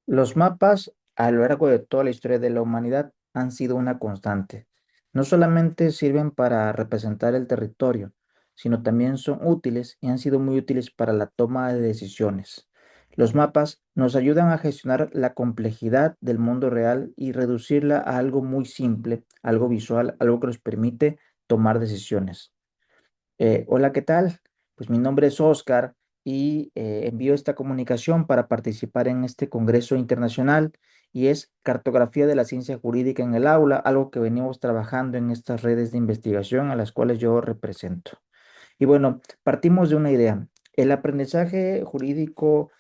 Los mapas a lo largo de toda la historia de la humanidad han sido una constante. No solamente sirven para representar el territorio, sino también son útiles y han sido muy útiles para la toma de decisiones. Los mapas nos ayudan a gestionar la complejidad del mundo real y reducirla a algo muy simple, algo visual, algo que nos permite tomar decisiones. Hola, ¿qué tal? Pues mi nombre es Oscar y envío esta comunicación para participar en este Congreso Internacional y es Cartografía de la Ciencia Jurídica en el Aula, algo que venimos trabajando en estas redes de investigación a las cuales yo represento. Y bueno, partimos de una idea. El aprendizaje jurídico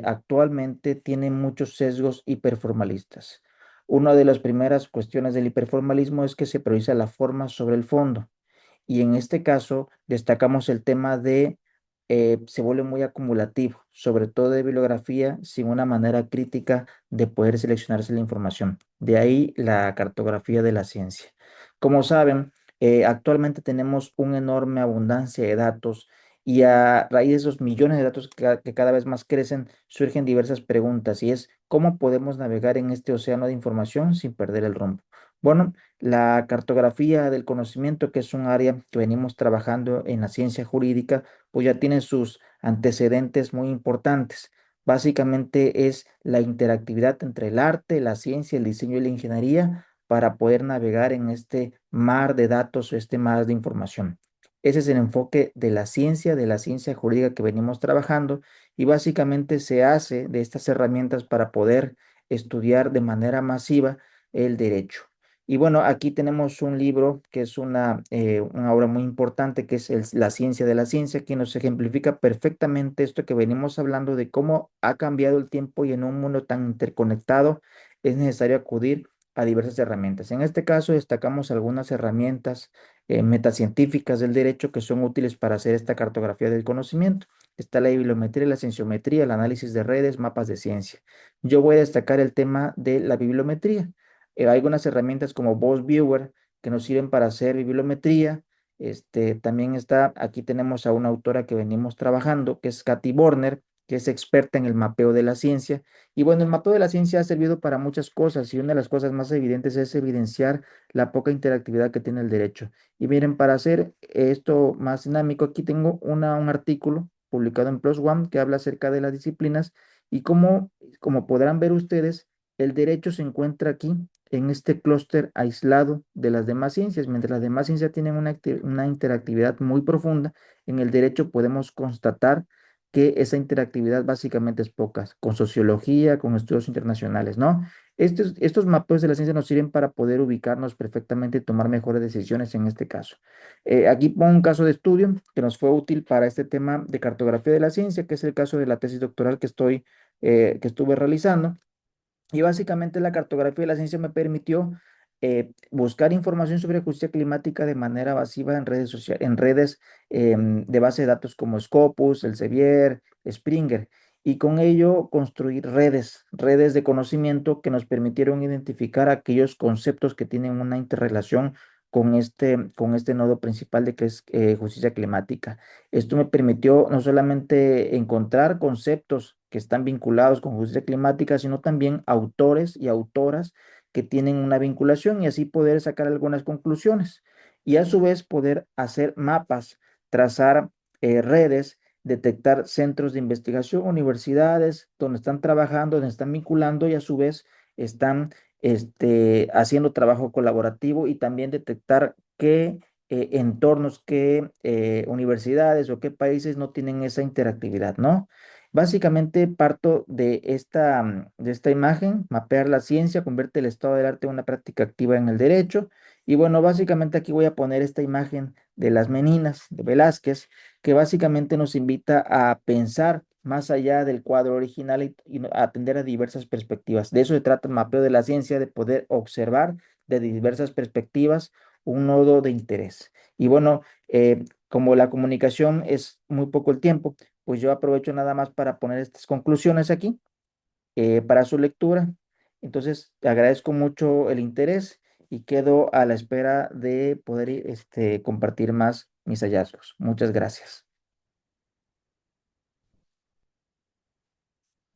actualmente tiene muchos sesgos hiperformalistas. Una de las primeras cuestiones del hiperformalismo es que se prioriza la forma sobre el fondo. Y en este caso destacamos el tema de, se vuelve muy acumulativo, sobre todo de bibliografía, sin una manera crítica de poder seleccionarse la información. De ahí la cartografía de la ciencia. Como saben, actualmente tenemos una enorme abundancia de datos y a raíz de esos millones de datos que cada vez más crecen, surgen diversas preguntas y es, ¿cómo podemos navegar en este océano de información sin perder el rumbo? Bueno, la cartografía del conocimiento, que es un área que venimos trabajando en la ciencia jurídica, pues ya tiene sus antecedentes muy importantes. Básicamente es la interactividad entre el arte, la ciencia, el diseño y la ingeniería para poder navegar en este mar de datos o este mar de información. Ese es el enfoque de la ciencia jurídica que venimos trabajando y básicamente se hace de estas herramientas para poder estudiar de manera masiva el derecho. Y bueno, aquí tenemos un libro que es una obra muy importante, que es La ciencia de la ciencia, que nos ejemplifica perfectamente esto que venimos hablando de cómo ha cambiado el tiempo y en un mundo tan interconectado es necesario acudir a diversas herramientas. En este caso, destacamos algunas herramientas metacientíficas del derecho que son útiles para hacer esta cartografía del conocimiento. Está la bibliometría, la cienciometría, el análisis de redes, mapas de ciencia. Yo voy a destacar el tema de la bibliometría. Hay algunas herramientas como Boss Viewer que nos sirven para hacer bibliometría. También está, aquí tenemos a una autora que venimos trabajando, que es Katy Borner, que es experta en el mapeo de la ciencia. Y bueno, el mapeo de la ciencia ha servido para muchas cosas y una de las cosas más evidentes es evidenciar la poca interactividad que tiene el derecho. Y miren, para hacer esto más dinámico, aquí tengo un artículo publicado en PLOS ONE que habla acerca de las disciplinas y como podrán ver ustedes, el derecho se encuentra aquí en este clúster aislado de las demás ciencias. Mientras las demás ciencias tienen una interactividad muy profunda, en el derecho podemos constatar que esa interactividad básicamente es poca, con sociología, con estudios internacionales, ¿no? Estos mapeos de la ciencia nos sirven para poder ubicarnos perfectamente y tomar mejores decisiones en este caso. Aquí pongo un caso de estudio que nos fue útil para este tema de cartografía de la ciencia, que es el caso de la tesis doctoral que estuve realizando. Y básicamente la cartografía de la ciencia me permitió buscar información sobre justicia climática de manera masiva en redes sociales, en redes de base de datos como Scopus, Elsevier, Springer, y con ello construir redes de conocimiento que nos permitieron identificar aquellos conceptos que tienen una interrelación con este nodo principal de que es justicia climática. Esto me permitió no solamente encontrar conceptos que están vinculados con justicia climática, sino también autores y autoras que tienen una vinculación y así poder sacar algunas conclusiones y a su vez poder hacer mapas, trazar redes, detectar centros de investigación, universidades donde están trabajando, donde están vinculando y a su vez están haciendo trabajo colaborativo y también detectar qué entornos, qué universidades o qué países no tienen esa interactividad, ¿no? Básicamente parto de esta imagen, mapear la ciencia, convierte el estado del arte en una práctica activa en el derecho. Y bueno, básicamente aquí voy a poner esta imagen de las Meninas de Velázquez, que básicamente nos invita a pensar más allá del cuadro original y a atender a diversas perspectivas. De eso se trata el mapeo de la ciencia, de poder observar de diversas perspectivas un nodo de interés. Y bueno, como la comunicación es muy poco el tiempo, pues yo aprovecho nada más para poner estas conclusiones aquí para su lectura. Entonces, te agradezco mucho el interés y quedo a la espera de poder compartir más mis hallazgos. Muchas gracias.